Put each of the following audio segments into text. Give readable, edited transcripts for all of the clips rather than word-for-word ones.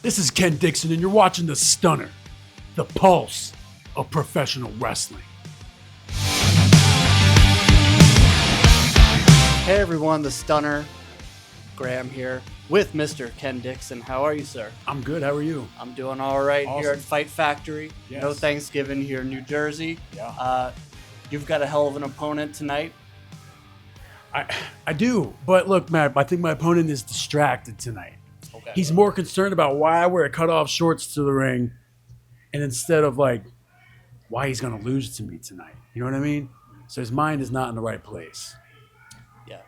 This is Ken Dixon, and you're watching The Stunner, the pulse of professional wrestling. Hey everyone, The Stunner, Graham here with Mr. Ken Dixon. How are you, sir? I'm good. How are you? I'm doing all right Awesome. here at Fight Factory. Yes. No Thanksgiving here in New Jersey. Yeah. You've got a hell of an opponent tonight. I do, but look, Matt, I think my opponent is distracted tonight. Okay. He's more concerned about why I wear cutoff shorts to the ring, and instead of like why he's gonna lose to me tonight. You know what I mean? So his mind is not in the right place. Yeah.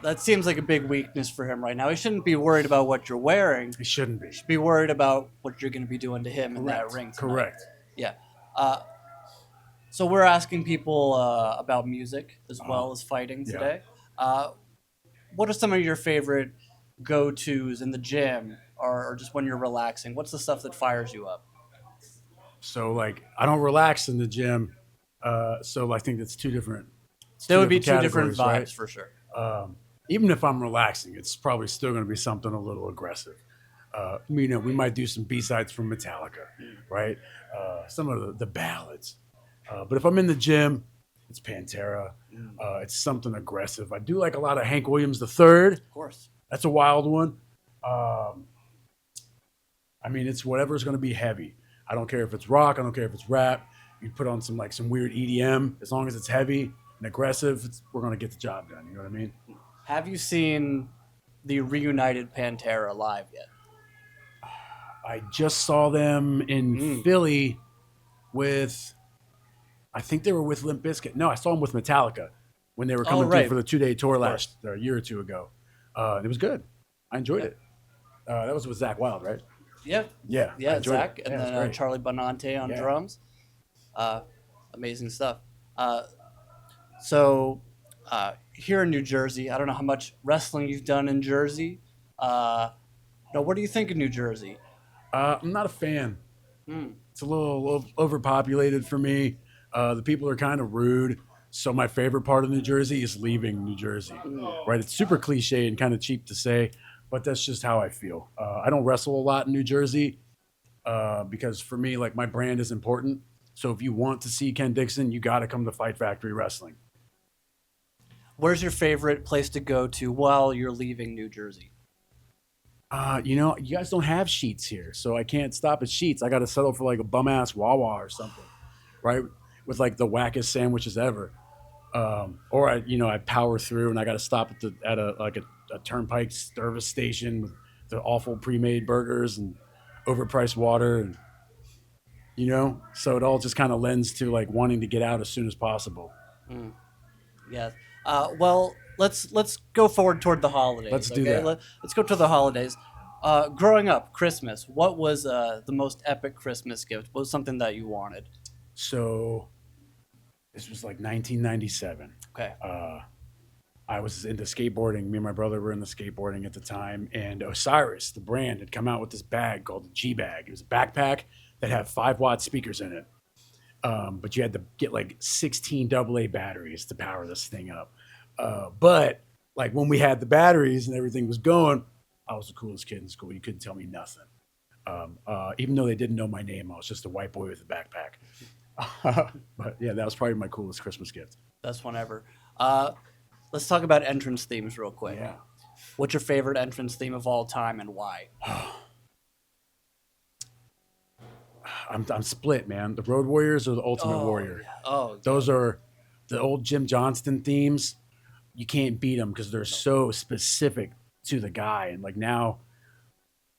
That seems like a big weakness for him right now. He shouldn't be worried about what you're wearing. He shouldn't be. He should be worried about what you're going to be doing to him in that ring tonight. Correct. Yeah. So we're asking people about music as well as fighting today. What are some of your favorite go-tos in the gym or just when you're relaxing? What's the stuff that fires you up? So like I don't relax in the gym, so I think that's two different. There would be two different vibes, right? for sure. Even if I'm relaxing, it's probably still going to be something a little aggressive. We might do some B-sides from Metallica, right? Some of the ballads. But if I'm in the gym, it's Pantera. It's something aggressive. I do like a lot of Hank Williams III. Of course. That's a wild one. It's whatever's going to be heavy. I don't care if it's rock. I don't care if it's rap. You put on some weird EDM. As long as it's heavy and aggressive, we're going to get the job done. You know what I mean? Have you seen the reunited Pantera live yet? I just saw them in Philly with, I think they were with Limp Bizkit. No, I saw them with Metallica when they were coming through for the 2-day tour a year or two ago. It was good. I enjoyed it. That was with Zakk Wylde, right? Yeah. Yeah, Zakk, it. and then Charlie Benante on drums. Amazing stuff. So here in New Jersey, I don't know how much wrestling you've done in Jersey. What do you think of New Jersey? I'm not a fan. It's a little overpopulated for me. The people are kind of rude. So my favorite part of New Jersey is leaving New Jersey. Right? It's super cliche and kind of cheap to say, but that's just how I feel. I don't wrestle a lot in New Jersey because for me, my brand is important. So if you want to see Ken Dixon, you got to come to Fight Factory Wrestling. Where's your favorite place to go to while you're leaving New Jersey? You guys don't have Sheets here, so I can't stop at Sheets. I got to settle for a bum-ass Wawa or something, right? With the wackest sandwiches ever. Or I power through and I got to stop at a turnpike service station with the awful pre-made burgers and overpriced water, and so it all just kind of lends to wanting to get out as soon as possible. Yeah. Well, let's go forward toward the holidays. Let's do that. Let's go to the holidays. Growing up, Christmas. What was the most epic Christmas gift? What was something that you wanted? So this was 1997. Okay. I was into skateboarding. Me and my brother were into skateboarding at the time, and Osiris, the brand, had come out with this bag called the G Bag. It was a backpack that had 5-watt speakers in it. But you had to get 16 AA batteries to power this thing up. But when we had the batteries and everything was going, I was the coolest kid in school. You couldn't tell me nothing. Even though they didn't know my name, I was just a white boy with a backpack. But yeah, that was probably my coolest Christmas gift. Best one ever. Let's talk about entrance themes real quick. Yeah. What's your favorite entrance theme of all time and why? I'm split, man. The Road Warriors or the Ultimate Warrior. Yeah. Oh, those are the old Jim Johnston themes. You can't beat them because they're so specific to the guy. And now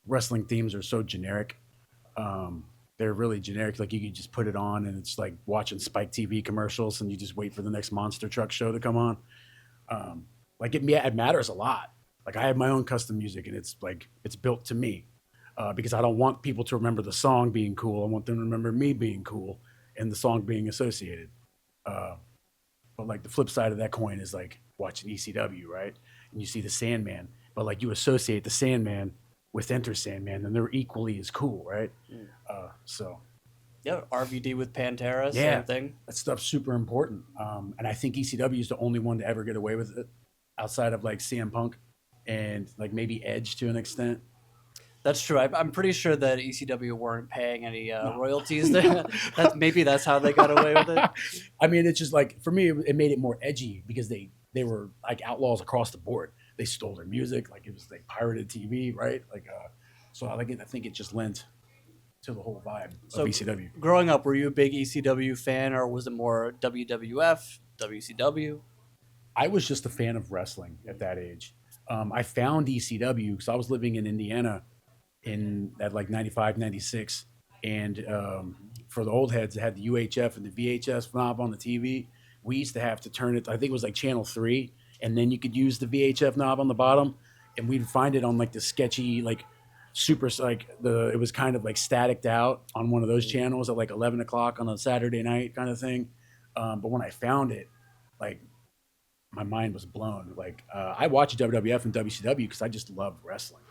wrestling themes are so generic. They're really generic. You could just put it on and it's like watching Spike TV commercials and you just wait for the next monster truck show to come on. It matters a lot. I have my own custom music and it's built to me. Because I don't want people to remember the song being cool. I want them to remember me being cool and the song being associated. But the flip side of that coin is watching ECW, right? And you see the Sandman, but you associate the Sandman with Enter Sandman, and they're equally as cool, right? Yeah, RVD with Pantera, same thing. That stuff's super important. And I think ECW is the only one to ever get away with it outside of CM Punk and maybe Edge to an extent. That's true. I'm pretty sure that ECW weren't paying any royalties. There. That's how they got away with it. I mean, it's just like for me, it made it more edgy because they were like outlaws across the board. They stole their music, like it was like pirated TV, right? Like, so I think it just lent to the whole vibe So of ECW. growing up, were you a big ECW fan, or was it more WWF, WCW? I was just a fan of wrestling at that age. I found ECW because I was living in Indiana in at like 95, 96. And for the old heads, it had the UHF and the VHS knob on the TV. We used to have to turn it, I think it was like channel 3, and then you could use the VHF knob on the bottom. And we'd find it on like the sketchy, like super, like it was kind of like staticked out on one of those channels at like 11 o'clock on a Saturday night kind of thing. But when I found it, like my mind was blown. Like I watched WWF and WCW because I just loved wrestling,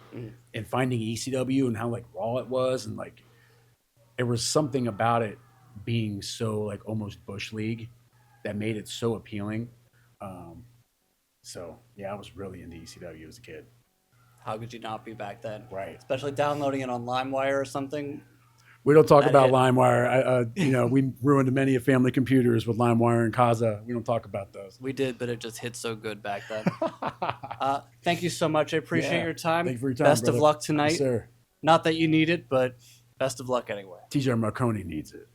and finding ECW and how like raw it was, and like there was something about it being so like almost bush league that made it so appealing. So yeah, I was really into ECW as a kid. How could you not be back then? Right. Especially downloading it on LimeWire or something. We don't talk That about hit. LimeWire. We ruined many family computers with LimeWire and Kaza. We don't talk about those. We did, but it just hit so good back then. Thank you so much. I appreciate Yeah. your time. Thank you for your time, Best brother. of luck tonight. Yes, sir. Not that you need it, but best of luck anyway. TJ Marconi needs it.